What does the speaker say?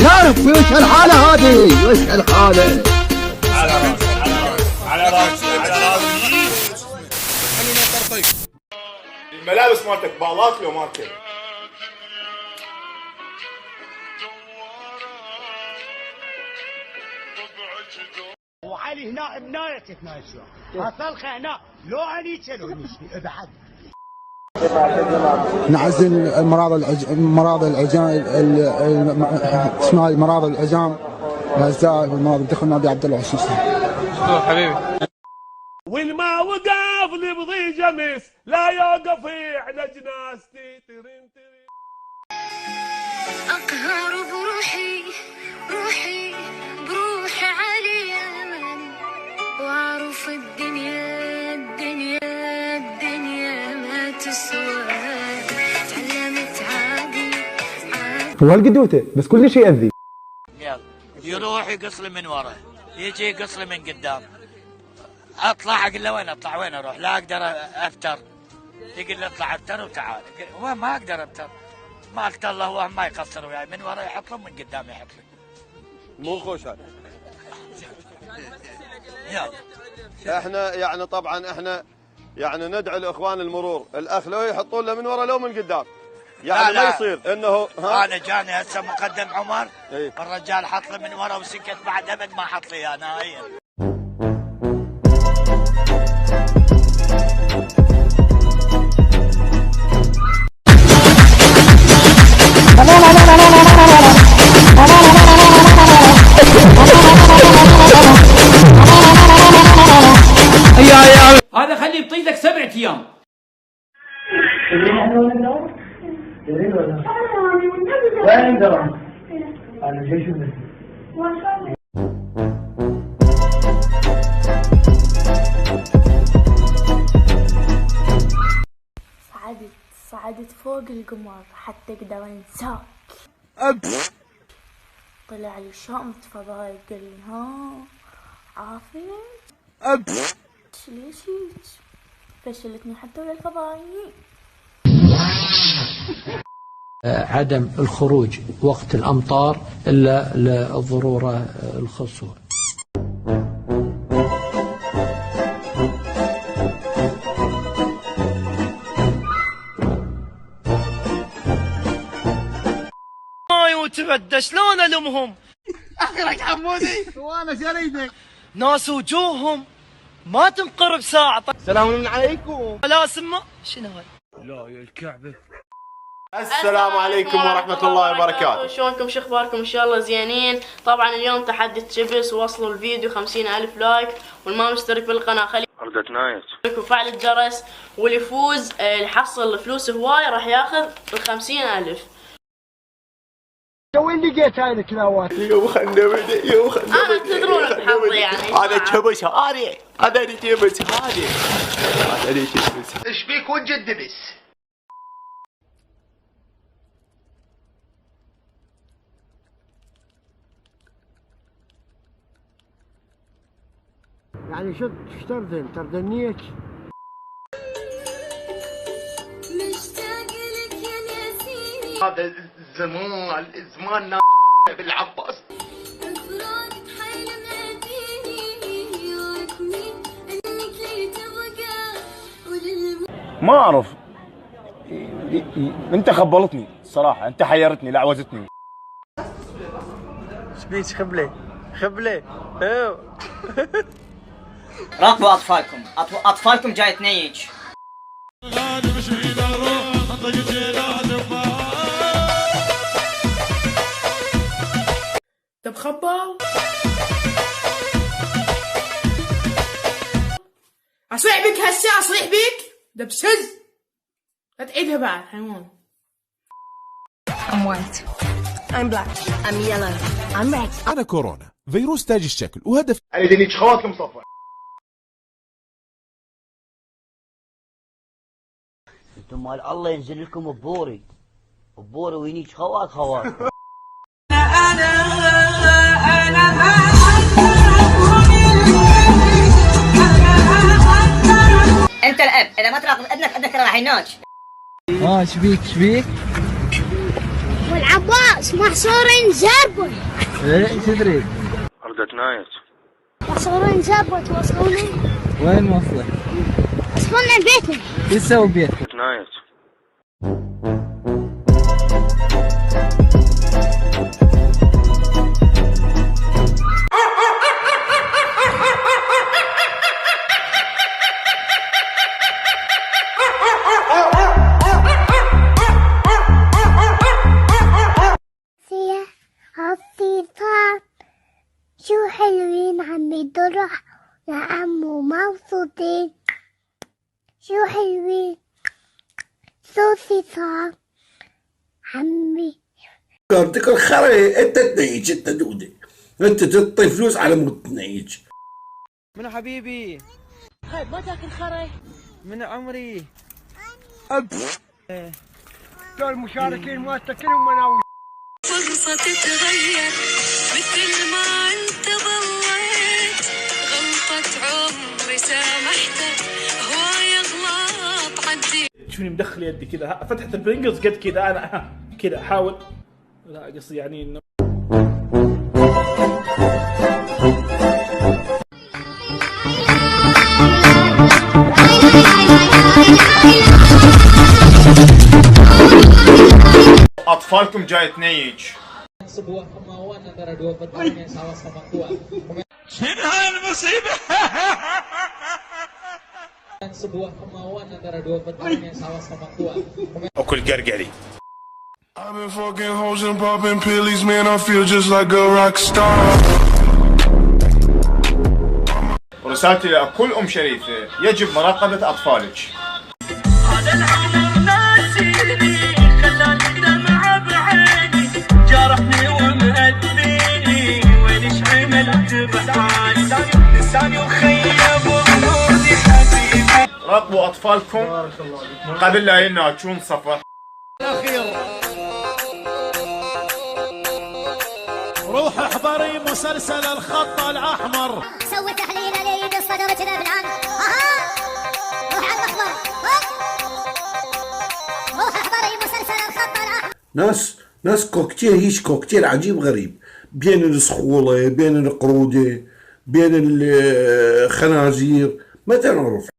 يعرف وش الحالة هذه؟ وش الحالة؟ على راسي على راسي على راسي. طيب الملابس مالتك بالات لو مالتك؟ وعلي هنا بنايتك ماشي اصل هنا لو علي تلو نشتي ابعد نعزل مرض العجام اسمها مرض العجام الاعزاء والمرض دخلنا ابي عبد الله الشمسي حبيبي. والما وقف لبضي جمس لا يوقف على جناستي ترين ترين. أقهر بروحي روحي بروح علي من وأعرف الدنيا ما تسوى تعلمت عادي هو هالقدوته بس كل شيء يأذي. يروح يقص لي من ورا يجي يقص لي من قدام اطلع اقول له وين اطلع وين اروح لا اقدر افتر يقول لي اطلع افتر وتعال وين ما اقدر افتر ما قلت الله هو ما يقصر وياي من ورا يحط له من قدام يحط لي مو خوش هذا. يلا احنا يعني طبعا احنا يعني ندعو لاخوان المرور الاخ لو يحطون له من ورا لو من قدام يعني لا ما يصير انه انا جاني هسه مقدم عمر ايه؟ الرجال حط لي من ورا وسكت بعد ابد ما حط لي اياه نهائيا. هذا خليه بطيدك 7 ايام. وين درهم؟ انا جاي شو صعدت فوق القمر حتى اقدر انساك. طلع لي شمس فضايق قال لي ها عافية ليش هيك فشلتني حتى ويا الفضائيين. عدم الخروج وقت الأمطار إلا للضرورة الخصوة. وتبدى شلون الومهم اخرك حمودي وانا شريدك ناس وجوههم ما تنقرب ساعة. السلام عليكم. لا سمع شنو هاي لا يا الكعبة. السلام عليكم ورحمة الله وبركاته. شلونكم شو اخباركم ان شاء الله زينين. طبعا اليوم تحدي تشبس ووصلوا الفيديو 50,000 لايك والما مشترك بالقناة خليه أردت نايت وفعل الجرس واللي يفوز اللي يحصل فلوس هواي راح ياخذ 50,000. وين لقيت هاي الكلاوات؟ يوم خلنا بدي يوم خلنا انا تدرون بحظي يعني هذا تشبس هذه هذا اللي تشبس هذه هذا اللي تشبس. ايش بيك وين جدبس؟ يعني شو تردن تردنيك؟ مشتاق لك يا نسيني هذا زمان بالعباس. افرادك حيل مأذيني وعدني انك لي تبقى ما أعرف أنت خبلتني الصراحة أنت حيرتني لعوزتني. شبيش خبلي ايوه. راقبوا اطفالكم اطفالكم جاي تنيج. طب خبر اصيح بك هسه اصيح بك دبسز لا تعيدها بعد حيوان. I'm white I'm black I'm yellow I'm red. أنا كورونا فيروس تاج الشكل وهدف اريد خواتكم صفر. انتم مال الله ينزل لكم ببوري وينيك خواك انت الاب اذا ما تراقب ابنك راح يناج. شبيك محصورين زربون. ايه تدري؟ أردت نايت. محصورين زربون توصلوني. وين موصلك؟ وصلنا بيتنا. ايش تسوي ببيتك؟ نايت. شو حلوين عمي درع يا عمو مبسوطين. شو حلوين صوصي صار عمي. قصدك الخري انت تنيج انت دودي انت تعطي فلوس على مود تنيج. من حبيبي خير ما تاكل خري من عمري دول المشاركين مؤتكلين ومناوي. فرصة تتغير مثل ما انت ضليت. غلطة عمري سامحتك هواي اغلاط عدي. شوفني مدخل يدي كذا فتحة البرينجلز قد كذا انا كذا احاول. لا قصدي يعني انه أطفالكم جاي تنيج. sebuah kemauan antara dua petarung yang sama-sama kuat. شنو المصيبة؟ sebuah kemauan antara dua petarung yang sama-sama kuat. أكل قرقري. I've been fucking hoes and popping pillies, man. I feel just like a rock star. ورسالتي لكل أم شريفة يجب مراقبة أطفالك. هذا العمر ناسيني خلاني دمعة بعيني جرحني ومأذيني ويليش عملت بحالي لساني وخيب وغنودي حبيبي. راقبوا أطفالكم قبل لا يناجون صفر. روح احضري مسلسل الخط الأحمر. سوي تحليل اليد صدرتنا بالعن. روح على المخبر. روح احضري مسلسل الخط الأحمر. ناس كوكتيل هيش كوكتيل عجيب غريب بين الصخولة بين القرودة بين الخنازير ما تعرف.